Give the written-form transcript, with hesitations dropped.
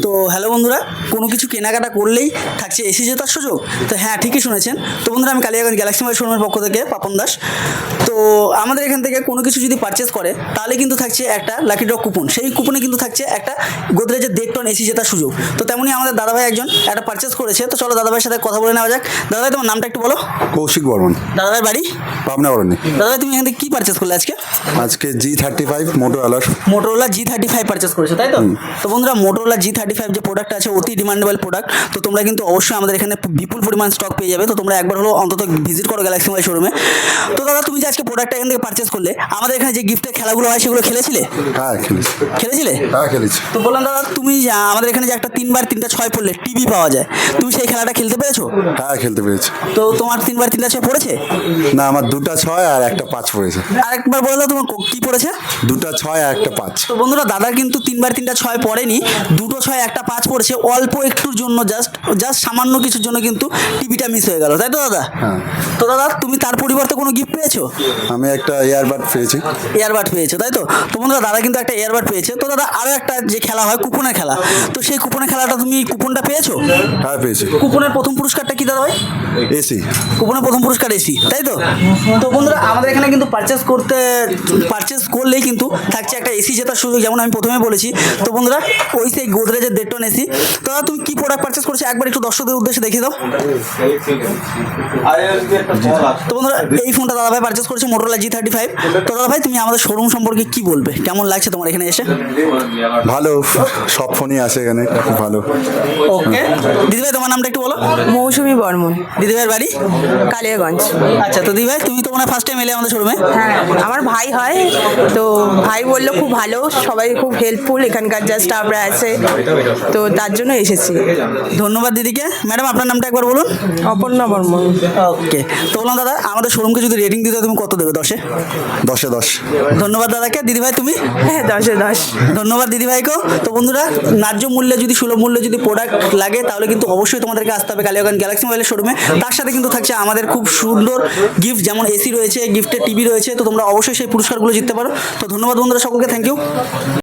তো হ্যালো বন্ধুরা, কোনো কিছু কেনাকাটা করলেই থাকছে এসি জেতার সুযোগ। তো হ্যাঁ, ঠিকই শুনেছেন। তো বন্ধুরা, আমি কালিয়াগঞ্জ গ্যালাক্সি মোবাইল শোরুমের পক্ষ থেকে পাপন দাস। তো আমাদের এখান থেকে কোনো কিছু যদি পারচেস করে তাহলে কিন্তু থাকছে একটা লাকি ড্র কুপন। সেই কুপনে কিন্তু থাকছে একটা গোদরেজের দেখটন এসি জেতার সুযোগ। তো তেমনই আমাদের দাদাভাই একজন একটা পারচেস করেছে। তো চলো দাদাভাইয়ের সাথে কথা বলে নেওয়া যাক। দাদাভাই, তোমার নামটা একটু বলো। কৌশিক বর্মন, দাদাভাই বাড়ি? পাবনা বরণী। দাদাভাই, তুমি এখান থেকে কী পারচেস করলে আজকে? আজকে G35 মোটরওয়ালার। মোটরোলা G35 পারচেস করেছো, তাই তো? তো বন্ধুরা, মোটরোলা G35 যে প্রোডাক্ট আছে অতি ডিমান্ডেবল প্রোডাক্ট। তো তোমরা কিন্তু অবশ্যই আমাদের এখানে বিপুল পরিমাণ স্টক পেয়ে যাবে। তো তোমরা একবার হলো অন্তত ভিজিট করো গ্যালাক্সি মোবাইল শোরুমে। তো দাদা, তুমি যে আজকে প্রোডাক্টটা এখান থেকে পারচেস করলে, আমাদের এখানে যে গিফটের খেলাগুলো হয় সেগুলো খেলেছিলে? হ্যাঁ খেলেছি। খেলেছিলে? হ্যাঁ খেলেছি। তো বললাম দাদা, তুমি আমাদের এখানে যে একটা 3x3 পড়লে টিভি পাওয়া যায়, তুমি সেই খেলাটা খেলতে পেরেছো? হ্যাঁ খেলতে পেরেছি। তো তোমার 3x3 পড়েছে? না, আমার 2টা 6 আর একটা 5 পড়েছে। আরেকবার বলে দাও, তোমার কি পড়েছে? 2টা 6 আর একটা 5। তো বন্ধুরা, দাদার কিন্তু 3x3 পড়েনি, 2টো 6 একটা 5 পড়েছে। অল্প একটুর জন্য, জাস্ট সামান্য কিছুর জন্য কিন্তু টিভিটা মিস হয়ে গেল, তাই তো দাদা? হ্যাঁ। তো দাদা, তুমি তার পরিবর্তে কোনো গিফট পেয়েছো? আমি একটা ইয়ারবাড পেয়েছি। এয়ারবাড পেয়েছো, তাই তো? তো বন্ধুরা, দাদা কিন্তু একটা এয়ারবাড পেয়েছে। তো দাদা, আরও একটা যে খেলা হয় কুপনের খেলা, তো সেই কুপনের খেলাটা তুমি কুপনটা পেয়েছো? হ্যাঁ পেয়েছি। কুপনের প্রথম পুরস্কারটা কি দাদা ভাই? এসি। কুপনের প্রথম পুরস্কার এসি, তাই তো? তো বন্ধুরা, আমাদের এখানে কিন্তু পারচেস করলেই কিন্তু থাকছে একটা এসি জেতার সুযোগ, যেমন আমি প্রথমে বলেছি। তো বন্ধুরা, ওই সেই গোদরেজের দেখটন এসি। তো দাদা, তুমি কি প্রোডাক্ট পারচেস করেছো একবার একটু দর্শকদের উদ্দেশ্যে দেখিয়ে দাও। তো বন্ধুরা, এই ফোনটা দাদা ভাই পারচেস করেছে, মোটরোলা G35। তো দাদা ভাই, তুমি আমাদের শোরুম সম্পর্কে কি বলবে? কেমন লাগছে তোমার এখানে এসে? ভালো, সব ফোনই আছে এখানে, খুব ভালো। ওকে দিদিভাই, তোমার নামটা একটু বলো। মৌসুমী বর্মন, দিদিভাইয়ের বাড়ি? কালিয়াগঞ্জ। আচ্ছা, তো দিদিভাই, তুমি তো মনে হয় ফার্স্ট টাইম এলে আমাদের শোরুমে? হ্যাঁ, আমার ভাই হয়, তো ভাই বললো খুব ভালো, সবাই খুব হেল্পফুল, এখানকার যা স্টাফরা আছে, তো তার জন্য এসেছি। ধন্যবাদ দিদিকে। ম্যাডাম, আপনার নামটা একবার বলুন। অপর্ণা বর্মন। ওকে, তো বললাম দাদা, আমাদের শোরুমকে যদি রেটিং দিতে তুমি কত দেবে 10-এ? 10-এ 10। ধন্যবাদ দাদাকে। দিদিভাই তুমি? হ্যাঁ, 10-এ 10। ধন্যবাদ দিদিভাইকেও। তো বন্ধুরা, ন্যায্য মূল্যে যদি সুলভ মূল্যে যদি প্রোডাক্ট লাগে তাহলে কিন্তু অবশ্যই তোমাদেরকে আসতে হবে কালিয়াগঞ্জ গ্যালাক্সি মোবাইলের শোরুমে। তার সাথে কিন্তু থাকছে আমাদের খুব সুন্দর গিফট, যেমন এসি রয়েছে, গিফটের টিভি রয়েছে। তো তোমরা অবশ্যই সেই পুরস্কারগুলো জিততে পারো। তো ধন্যবাদ বন্ধুরা সকলকে, থ্যাংক ইউ।